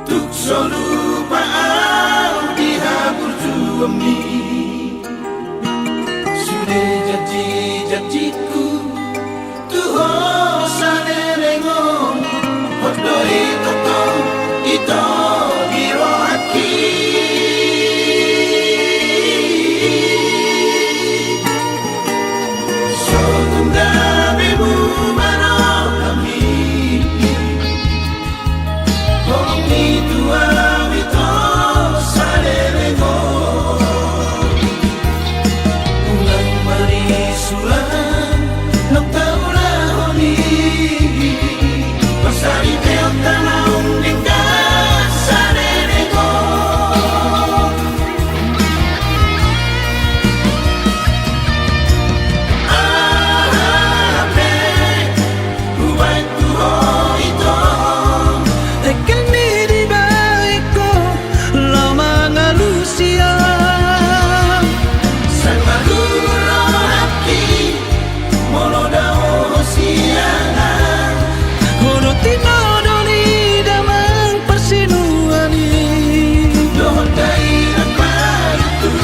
tuk solu paau dihabur juami sudah janji-janjiku tuho salerengong hodoi toto ito hiroaki sotunda bemu mano kami Komi tua wito salerengong ulang marisulan nok taula honi pasari teo tanaung dingka salerengong ape huwag tuho ito Tekan mi di baikku lo mga Lucia Sang magulo hati molo daw siangan Kuno tinodoli damang persinuani doon tayo nagpatuloy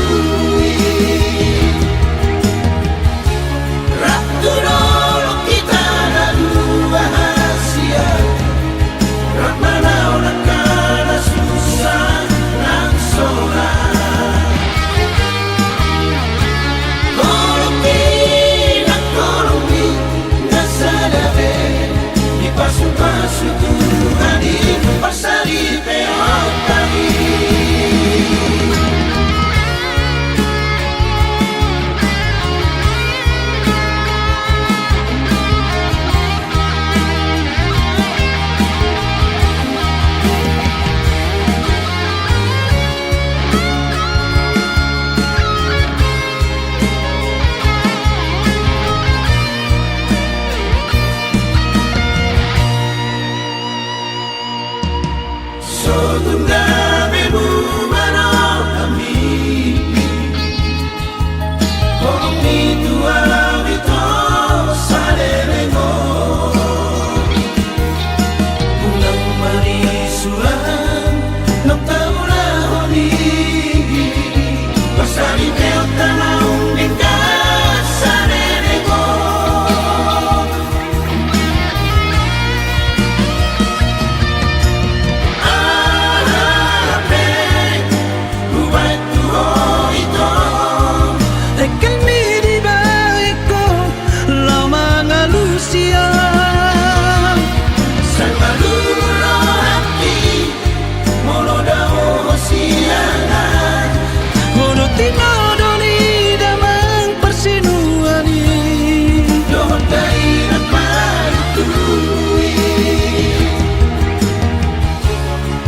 Raptulolo kita na luwahasya Rapmanaw na kanasusan ng solan Kolongin at kolongin na sa labi Ipasok-pasok Tuhan ipasalipe ang kami Sotunda bemu mano kami Komi tua wito salerengong ulang marisulan nok taula honi pasari teo tanaung dingka salerengong ape huwag tuho ito Tekan mi di baikku lo mga Lucia Sang magulo hati molo daw siangan Kuno tinodoli damang persinuani doon tayo nagpatuloy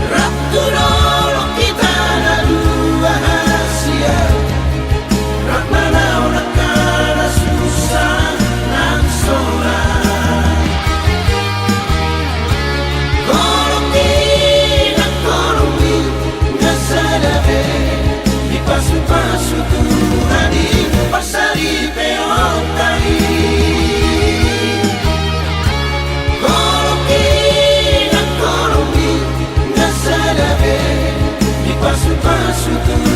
Raptulolo kita na luwahasya Rapmanaw na kanasusan ng solan Kolongin at kolongin na sa labi Ipasok-pasok Tuhan ipasalipe ang kami Kolongin at kolongin na sa labi Ipasok-pasok Tuhan